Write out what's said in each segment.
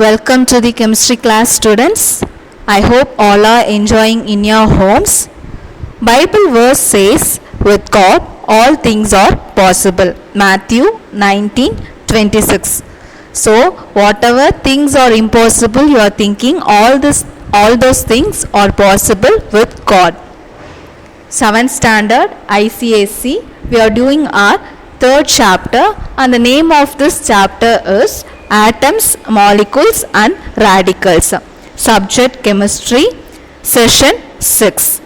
Welcome to the chemistry class, students. I hope all are enjoying in your homes. Bible verse says, with God all things are possible. Matthew 19:26. So whatever things are impossible you are thinking, all those things are possible with God. 7th standard ICSE, we are doing our third chapter, and the name of this chapter is Atoms, Molecules and Radicals. Subject Chemistry, Session 6.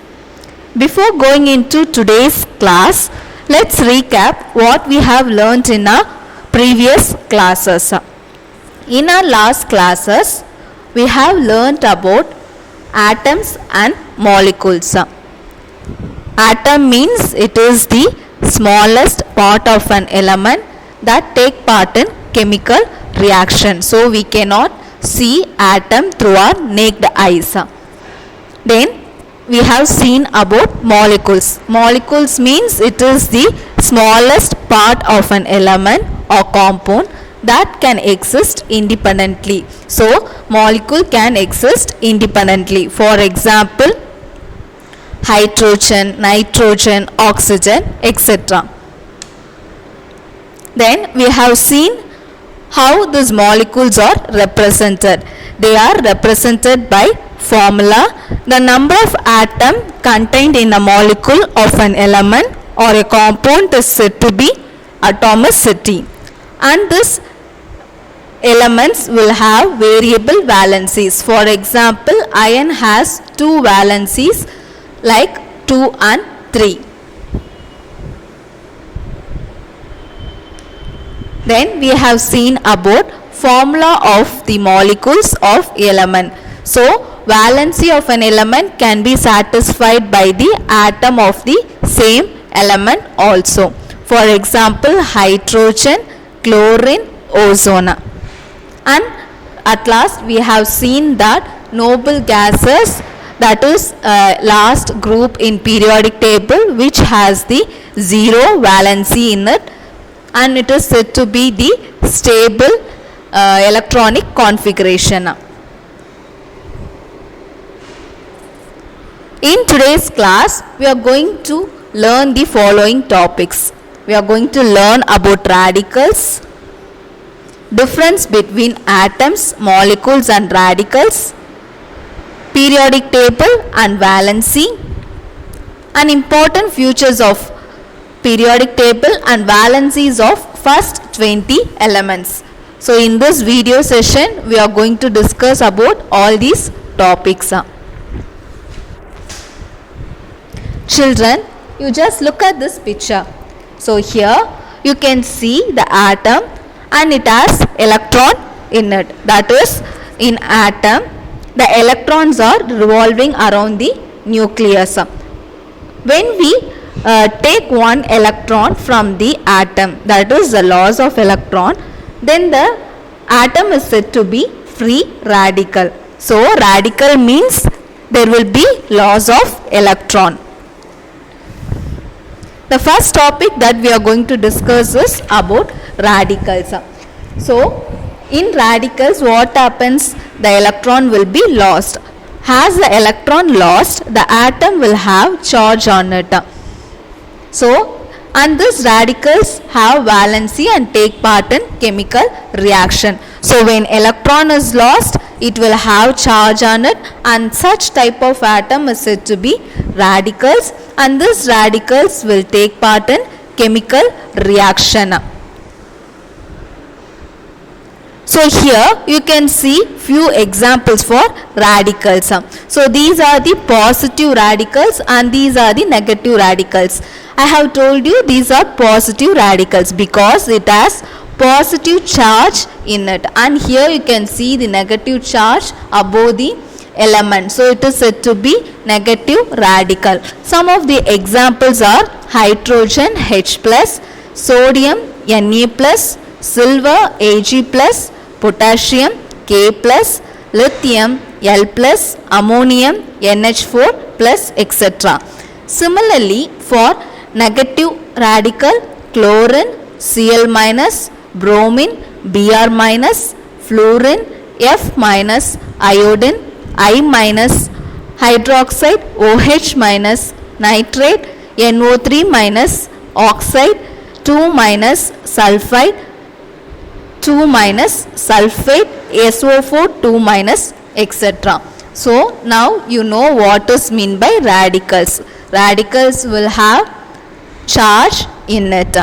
Before going into today's class, let's recap what we have learnt in our previous classes. In our last classes, we have learnt about atoms and molecules. Atom means it is the smallest part of an element that take part in chemical reaction. So we cannot see atom through our naked eyes. Then we have seen about molecules. Molecules means it is the smallest part of an element or compound that can exist independently. So molecule can exist independently. For example, hydrogen, nitrogen, oxygen, etc. Then we have seen how these molecules are represented. They are represented by formula. The number of atoms contained in a molecule of an element or a compound is said to be atomicity. And these elements will have variable valencies. For example, iron has 2 valencies like 2 and 3. Then we have seen about formula of the molecules of element. So valency of an element can be satisfied by the atom of the same element also. For example, hydrogen, chlorine, ozone. And at last we have seen that noble gases, that is last group in periodic table which has the 0 valency in it, and it is said to be the stable electronic configuration. In today's class, we are going to learn the following topics. We are going to learn about radicals, difference between atoms, molecules and radicals, periodic table and valency, and important features of periodic table and valencies of first 20 elements. So in this video session, we are going to discuss about all these topics. Children, you just look at this picture. So here you can see the atom and it has electron in it. That is, in atom, the electrons are revolving around the nucleus. When we take one electron from the atom, that is the loss of electron, then the atom is said to be free radical. So radical means there will be loss of electron. The first topic that we are going to discuss is about radicals. So in radicals, what happens? The electron will be lost. As the electron lost, the atom will have charge on it. So, and these radicals have valency and take part in chemical reaction. So when electron is lost, it will have charge on it, and such type of atom is said to be radicals, and these radicals will take part in chemical reaction. So here you can see few examples for radicals. So these are the positive radicals and these are the negative radicals. I have told you these are positive radicals because it has positive charge in it, and here you can see the negative charge above the element. So it is said to be negative radical. Some of the examples are hydrogen H+, sodium Na+, silver Ag+, potassium K+, lithium L+, ammonium NH4+, etc. Similarly, for negative radical, chlorine Cl-, bromine Br-, fluorine F minus iodine, I minus hydroxide, OH minus nitrate, NO3 minus oxide, 2 minus sulfide, 2 minus sulfate, SO4 2 minus, etc. So now you know what is meant by radicals. Radicals will have charge in it.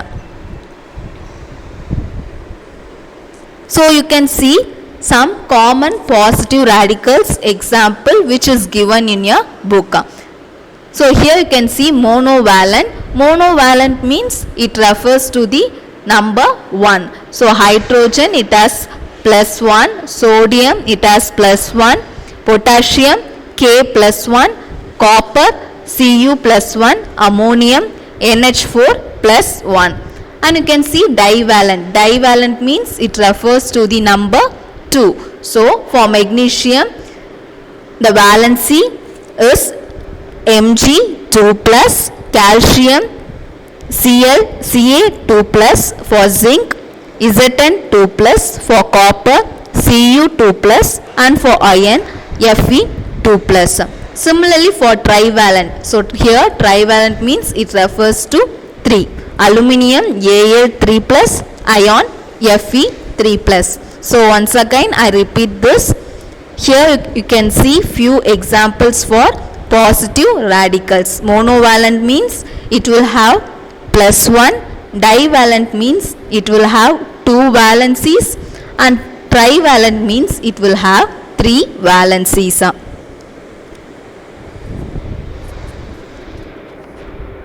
So you can see some common positive radicals example which is given in your book. So here you can see monovalent. Monovalent means it refers to the number 1. So hydrogen it has +1, sodium it has +1, potassium K +1, copper Cu +1, ammonium NH4 +1. And you can see divalent. Divalent means it refers to the number 2. So for magnesium the valency is Mg2+, calcium Ca2+, for zinc Zn2+, for copper Cu2+, and for iron Fe2+. Similarly for trivalent. So here trivalent means it refers to 3. Aluminium Al3+, ion Fe3+. So once again I repeat this. Here you can see few examples for positive radicals. Monovalent means it will have +1. Divalent means it will have 2 valencies, and trivalent means it will have 3 valencies.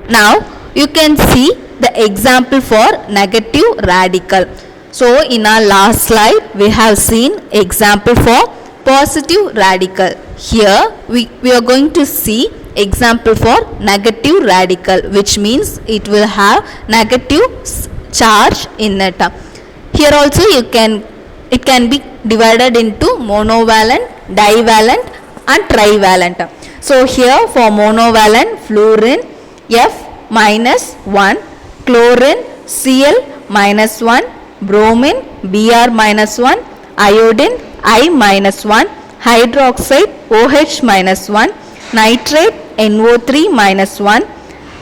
Now you can see the example for negative radical. So in our last slide we have seen example for positive radical. Here we are going to see example for negative radical, which means it will have negative charge in it. Here also it can be divided into monovalent, divalent and trivalent. So here for monovalent, fluorine F-1, chlorine Cl-1, bromine Br-1, iodine I-1, hydroxide OH-1, nitrate NO3-1,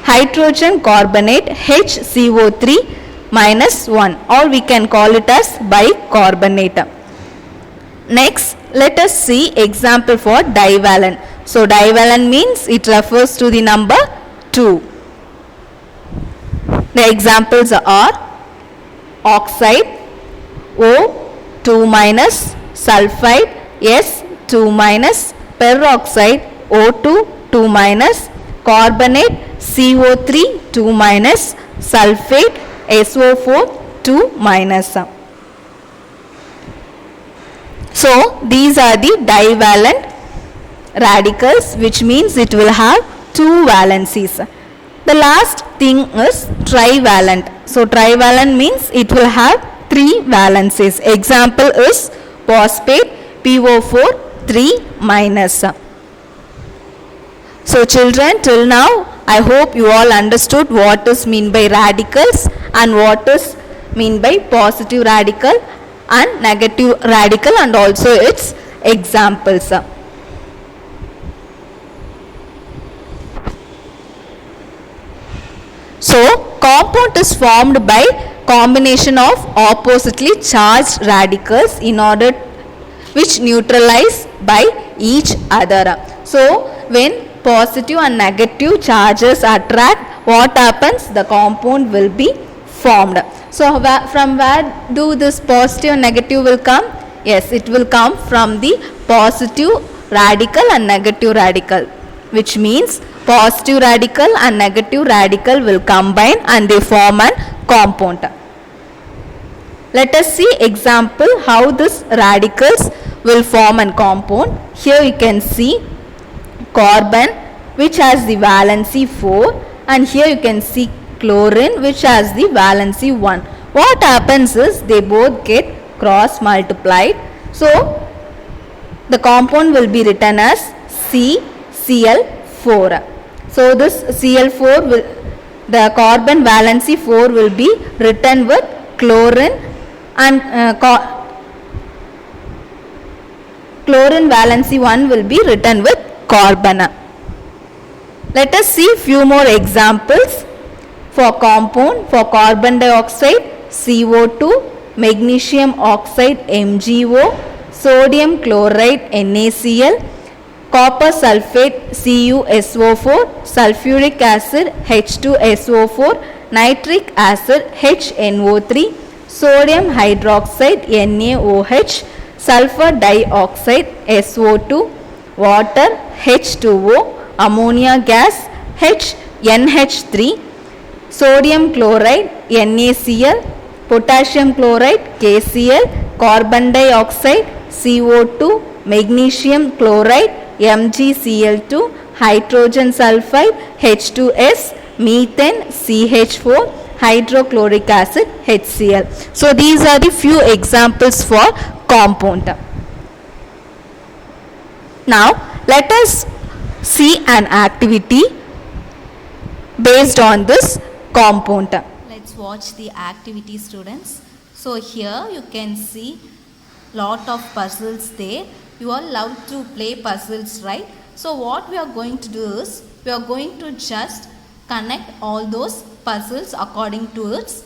hydrogen carbonate HCO3-1, or we can call it as bicarbonate. Next, let us see example for divalent. So divalent means it refers to the number 2. The examples are oxide O2-, sulfide S2-, peroxide O2-, carbonate CO3-, sulfate SO4-. So these are the divalent radicals, which means it will have 2 valencies. The last thing is trivalent. So trivalent means it will have 3 valencies. Example is phosphate PO4 3-. So children, till now I hope you all understood what is mean by radicals and what is mean by positive radical and negative radical, and also its examples. So compound is formed by combination of oppositely charged radicals in order which neutralize by each other. So when positive and negative charges attract, what happens? The compound will be formed. So from where do this positive and negative will come? Yes, it will come from the positive radical and negative radical, which means positive radical and negative radical will combine and they form an compound. Let us see example how this radicals will form a compound. Here you can see carbon, which has the valency 4, and here you can see chlorine, which has the valency 1. What happens is they both get cross multiplied. So the compound will be written as CCl4. So this Cl4 will, the carbon valency 4 will be written with chlorine and Chlorine valency 1 will be written with carbon. Let us see few more examples for compound. For carbon dioxide, CO2, magnesium oxide, MgO, sodium chloride, NaCl, copper sulfate, CuSO4, sulfuric acid, H2SO4, nitric acid, HNO3, sodium hydroxide, NaOH, sulfur dioxide, SO2, water, H2O, ammonia gas, NH3, sodium chloride, NaCl, potassium chloride, KCl, carbon dioxide, CO2, magnesium chloride, MgCl2, hydrogen sulfide, H2S, methane, CH4, hydrochloric acid, HCl. So these are the few examples for compound. Now let us see an activity based on this compound. Let's watch the activity, students. So here you can see lot of puzzles there. You all love to play puzzles, right? So what we are going to do is we are going to just connect all those puzzles according to its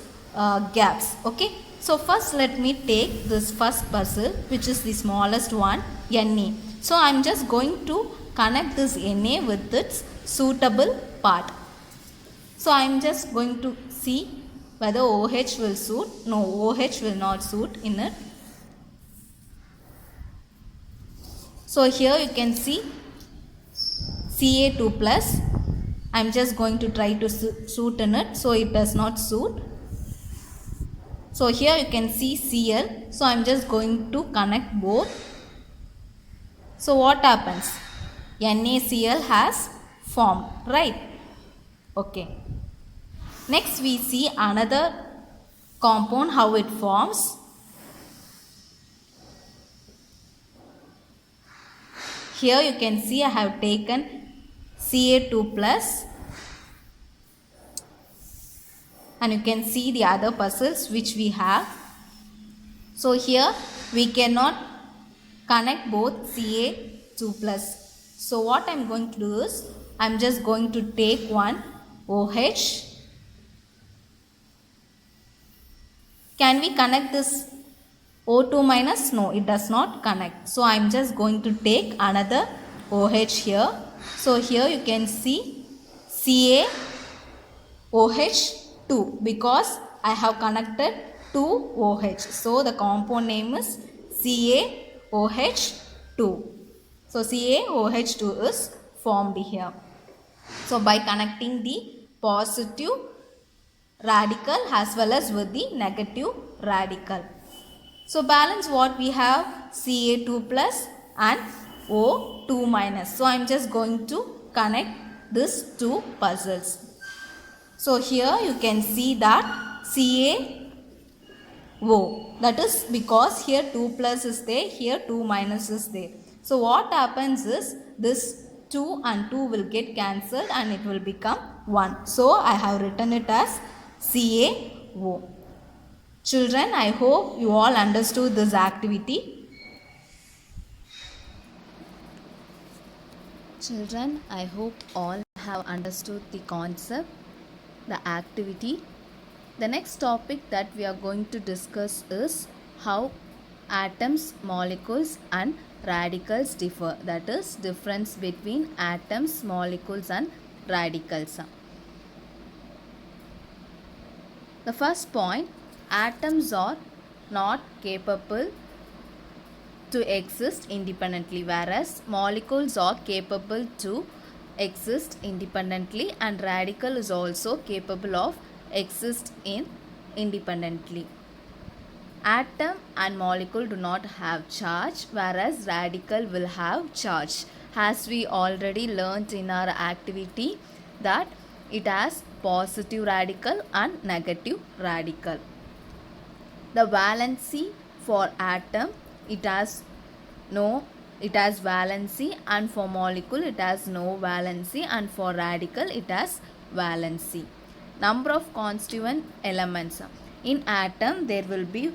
gaps. Okay, so first let me take this first puzzle, which is the smallest one, Na. So I am just going to connect this Na with its suitable part. So I am just going to see whether OH will suit. No, OH will not suit in it. So here you can see Ca2 plus. I am just going to try to suit in it. So it does not suit. So here you can see Cl. So I am just going to connect both. So what happens? NaCl has formed, right? Okay. Next we see another compound, how it forms. Here you can see I have taken Ca2 plus, and you can see the other puzzles which we have. So here we cannot connect both Ca2 plus. So what I am going to do is I am just going to take one OH. Can we connect this O2 minus? No, it does not connect. So I am just going to take another OH here. So here you can see CaOH2 because I have connected two OH. So the compound name is CaOH2. So CaOH2 is formed here. So by connecting the positive radical as well as with the negative radical. So balance what we have, Ca2 plus and O2 minus. So I am just going to connect these two puzzles. So here you can see that CaO, that is because here 2 plus is there, here 2 minus is there. So what happens is this 2 and 2 will get cancelled and it will become 1. So I have written it as CaO. Children, I hope you all understood this activity. Children, I hope all have understood the concept, the activity. The next topic that we are going to discuss is how atoms, molecules and radicals differ. That is, difference between atoms, molecules and radicals. The first point, atoms are not capable to exist independently, whereas molecules are capable to exist independently and radical is also capable of exist independently. Atom and molecule do not have charge, whereas radical will have charge. As we already learnt in our activity that it has positive radical and negative radical. The valency for atom, it has valency, and for molecule it has no valency, and for radical it has valency. Number of constituent elements. In atom there will be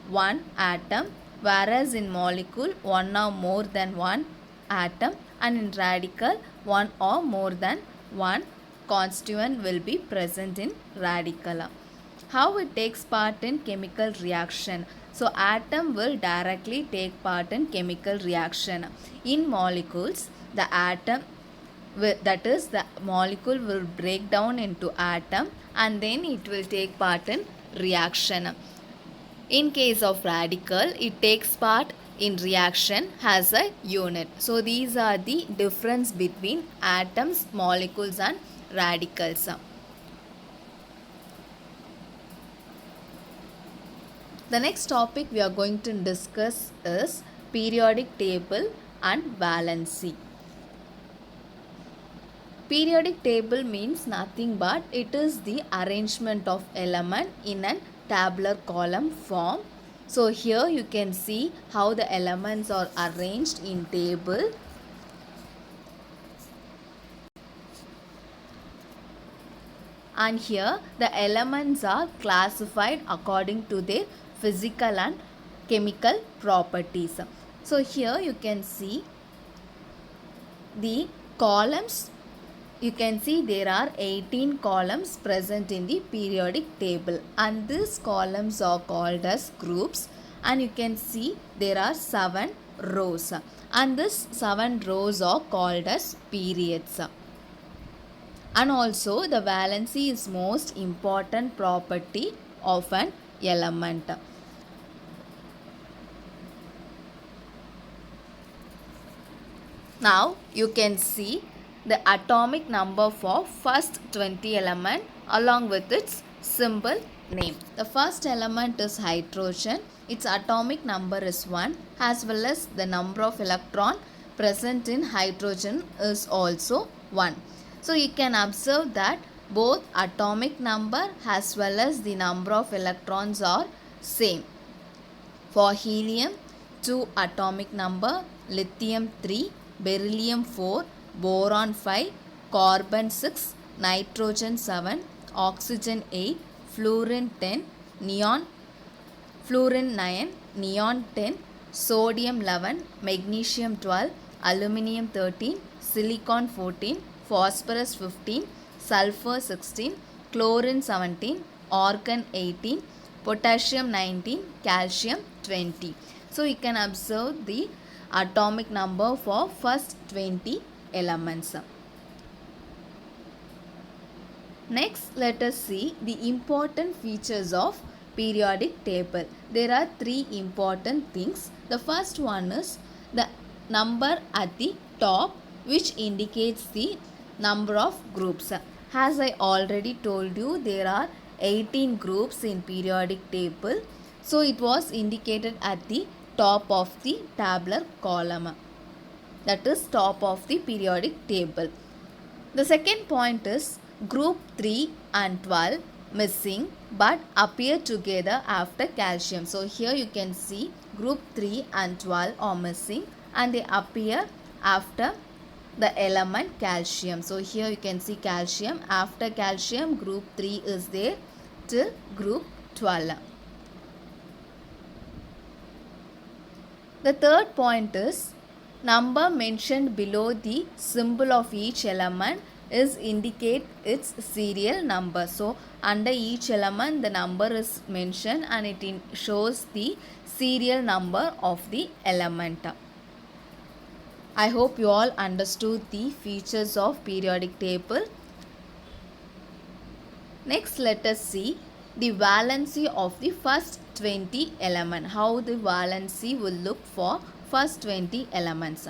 one atom whereas in molecule one or more than one atom, and in radical one or more than one constituent will be present in radical. How it takes part in chemical reaction? So atom will directly take part in chemical reaction. In molecules, the atom that is the molecule will break down into atom and then it will take part in reaction. In case of radical, it takes part in reaction as a unit. So these are the difference between atoms, molecules and radicals. The next topic we are going to discuss is periodic table and valency. Periodic table means nothing but it is the arrangement of element in a tabular column form. So here you can see how the elements are arranged in table. And here the elements are classified according to their physical and chemical properties. So here you can see the columns. You can see there are 18 columns present in the periodic table and these columns are called as groups, and you can see there are 7 rows and these 7 rows are called as periods. And also the valency is most important property of an element. Now you can see the atomic number for first 20 element along with its symbol name. The first element is hydrogen. Its atomic number is 1, as well as the number of electron present in hydrogen is also 1. So you can observe that both atomic number as well as the number of electrons are same. For helium, 2 atomic number, lithium 3, beryllium 4, boron 5, carbon 6, nitrogen 7, oxygen 8, fluorine 10, fluorine 9, neon 10, sodium 11, magnesium 12, aluminum 13, silicon 14, phosphorus 15, sulfur 16, chlorine 17, argon 18, potassium 19, calcium 20. So you can observe the atomic number for first 20 elements. Next, let us see the important features of periodic table. There are 3 important things. The first one is the number at the top, which indicates the number of groups. As I already told you, there are 18 groups in periodic table. So it was indicated at the top of the tabular column. That is top of the periodic table. The second point is group 3 and 12 missing but appear together after calcium. So here you can see group 3 and 12 are missing and they appear after the element calcium. So here you can see calcium. After calcium, group 3 is there till group 12. The third point is number mentioned below the symbol of each element is indicate its serial number. So under each element the number is mentioned and it shows the serial number of the element. I hope you all understood the features of periodic table. Next, let us see the valency of the first 20 element. How the valency will look for first 20 elements.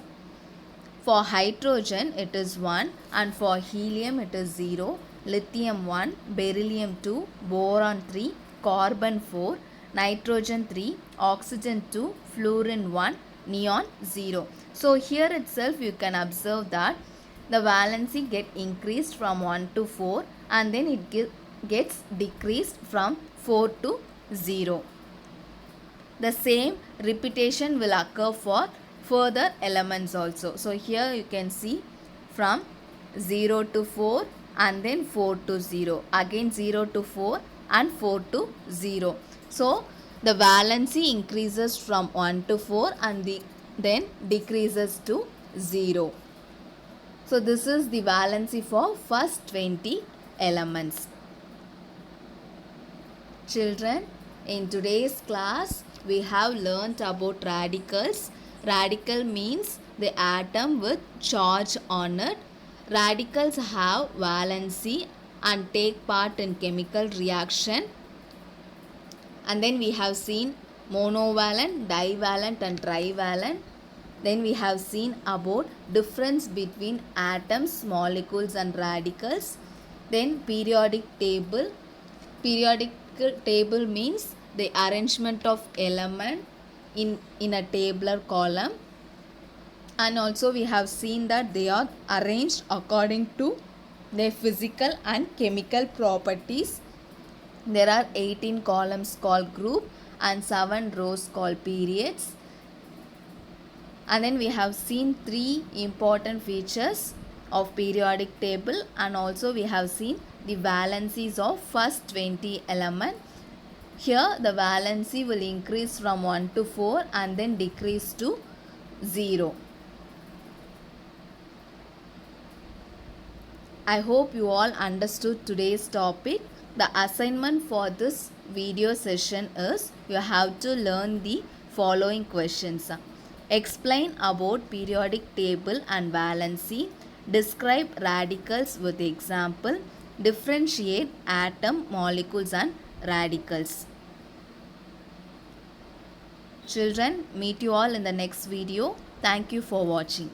For hydrogen it is 1 and for helium it is 0, lithium 1, beryllium 2, boron 3, carbon 4, nitrogen 3, oxygen 2, fluorine 1, neon 0. So here itself you can observe that the valency get increased from 1 to 4 and then it gets decreased from 4 to 0. The same repetition will occur for further elements also. So here you can see from 0 to 4 and then 4 to 0. Again 0 to 4 and 4 to 0. So the valency increases from 1 to 4 and then decreases to 0. So this is the valency for first 20 elements. Children, in today's class we have learnt about radicals. Radical means the atom with charge on it. Radicals have valency and take part in chemical reaction. And then we have seen monovalent, divalent and trivalent. Then we have seen about difference between atoms, molecules and radicals. Then periodic table. Periodic table means the arrangement of element in a tabular column. And also we have seen that they are arranged according to their physical and chemical properties. There are 18 columns called group and 7 rows called periods. And then we have seen 3 important features of periodic table, and also we have seen the valencies of first 20 element. Here the valency will increase from 1 to 4 and then decrease to 0. I hope you all understood today's topic. The assignment for this video session is you have to learn the following questions. Explain about periodic table and valency. Describe radicals with example. Differentiate atom, molecules and radicals. Children, meet you all in the next video. Thank you for watching.